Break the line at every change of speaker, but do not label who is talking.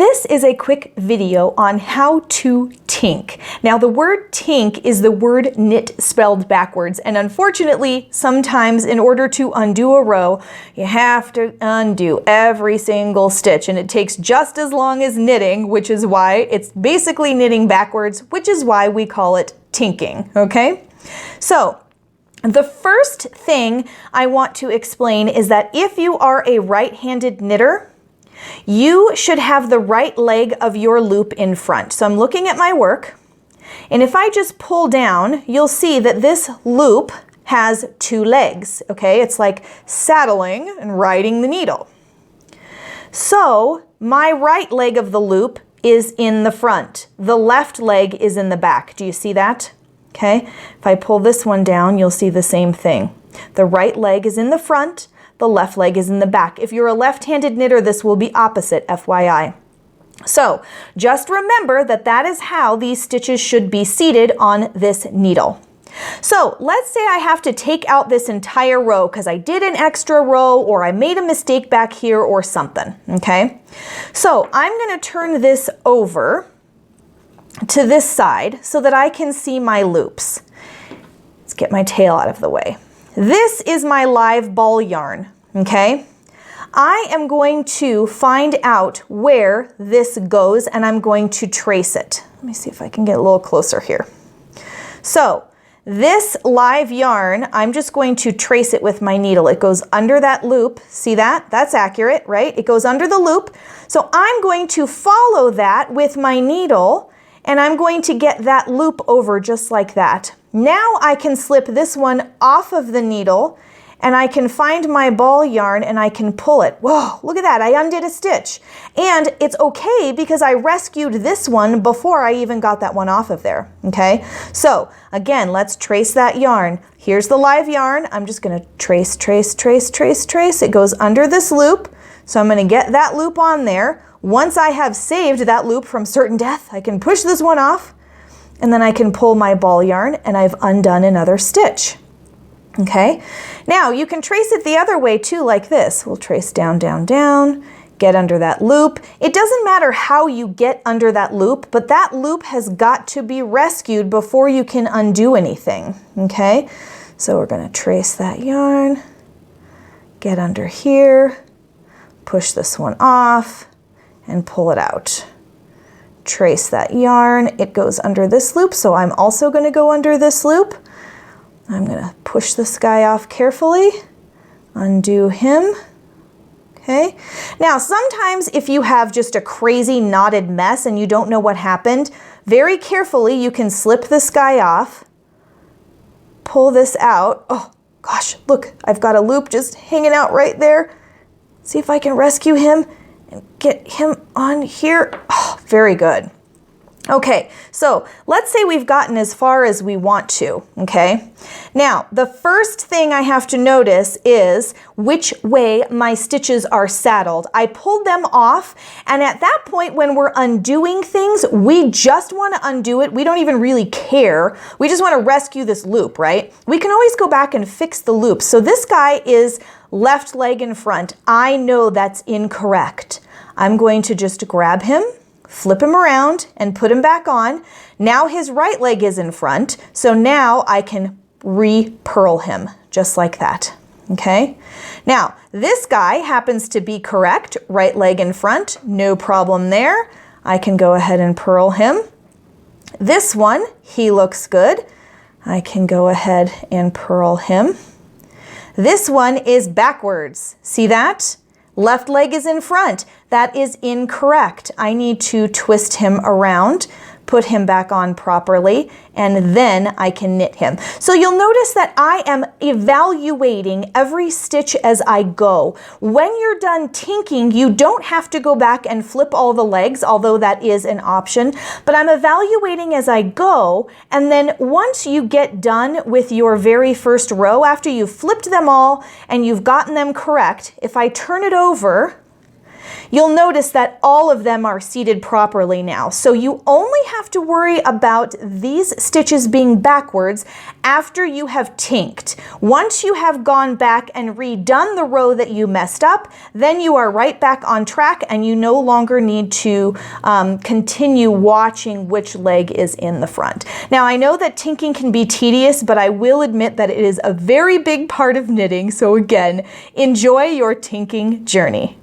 This is a quick video on how to tink. Now the word tink is the word knit spelled backwards, and unfortunately sometimes in order to undo a row you have to undo every single stitch, and it takes just as long as knitting, which is why it's basically knitting backwards, which is why we call it tinking, okay? So the first thing I want to explain is that if you are a right-handed knitter, you should have the right leg of your loop in front. So I'm looking at my work, and if I just pull down, you'll see that this loop has two legs, okay? It's like saddling and riding the needle. So my right leg of the loop is in the front. The left leg is in the back. Do you see that? Okay, if I pull this one down, you'll see the same thing. The right leg is in the front, the left leg is in the back. If you're a left-handed knitter, this will be opposite, FYI. So just remember that that is how these stitches should be seated on this needle. So let's say I have to take out this entire row because I did an extra row or I made a mistake back here or something, okay? So I'm going to turn this over to this side so that I can see my loops. Let's get my tail out of the way. This is my live ball yarn, okay? I am going to find out where this goes and I'm going to trace it. Let me see if I can get a little closer here. So this live yarn, I'm just going to trace it with my needle. It goes under that loop. See that? That's accurate, right? It goes under the loop. So I'm going to follow that with my needle, and I'm going to get that loop over just like that. Now I can slip this one off of the needle and I can find my ball yarn and I can pull it. Whoa, look at that, I undid a stitch. And it's okay because I rescued this one before I even got that one off of there, okay? So again, let's trace that yarn. Here's the live yarn. I'm just gonna trace, trace, trace, trace, trace. It goes under this loop. So I'm gonna get that loop on there. Once I have saved that loop from certain death, I can push this one off and then I can pull my ball yarn and I've undone another stitch. Okay, now you can trace it the other way too, like this. We'll trace down, down, down, get under that loop. It doesn't matter how you get under that loop, but that loop has got to be rescued before you can undo anything. Okay, so we're going to trace that yarn, get under here, push this one off, and pull it out. Trace that yarn, it goes under this loop, so I'm also going to go under this loop. I'm going to push this guy off carefully, undo him. Okay, now sometimes if you have just a crazy knotted mess and you don't know what happened, very carefully you can slip this guy off, pull this out. Oh gosh, look, I've got a loop just hanging out right there. See if I can rescue him and get him on here. Oh, very good. Okay, so let's say we've gotten as far as we want to, okay? Now, the first thing I have to notice is which way my stitches are saddled. I pulled them off, and at that point when we're undoing things, we just want to undo it. We don't even really care. We just want to rescue this loop, right? We can always go back and fix the loop. So this guy is left leg in front. I know that's incorrect. I'm going to just grab him, flip him around, and put him back on. Now his right leg is in front, so now I can re-purl him, just like that, okay? Now, this guy happens to be correct, right leg in front, no problem there. I can go ahead and purl him. This one, he looks good. I can go ahead and purl him. This one is backwards, see that? Left leg is in front. That is incorrect. I need to twist him around, put him back on properly, and then I can knit him. So you'll notice that I am evaluating every stitch as I go. When you're done tinking, you don't have to go back and flip all the legs, although that is an option, but I'm evaluating as I go, and then once you get done with your very first row, after you've flipped them all and you've gotten them correct, if I turn it over, You'll notice that all of them are seated properly now, so you only have to worry about these stitches being backwards after you have tinked. Once you have gone back and redone the row that you messed up, then you are right back on track and you no longer need to continue watching which leg is in the front. Now, I know that tinking can be tedious, but I will admit that it is a very big part of knitting, so again, enjoy your tinking journey.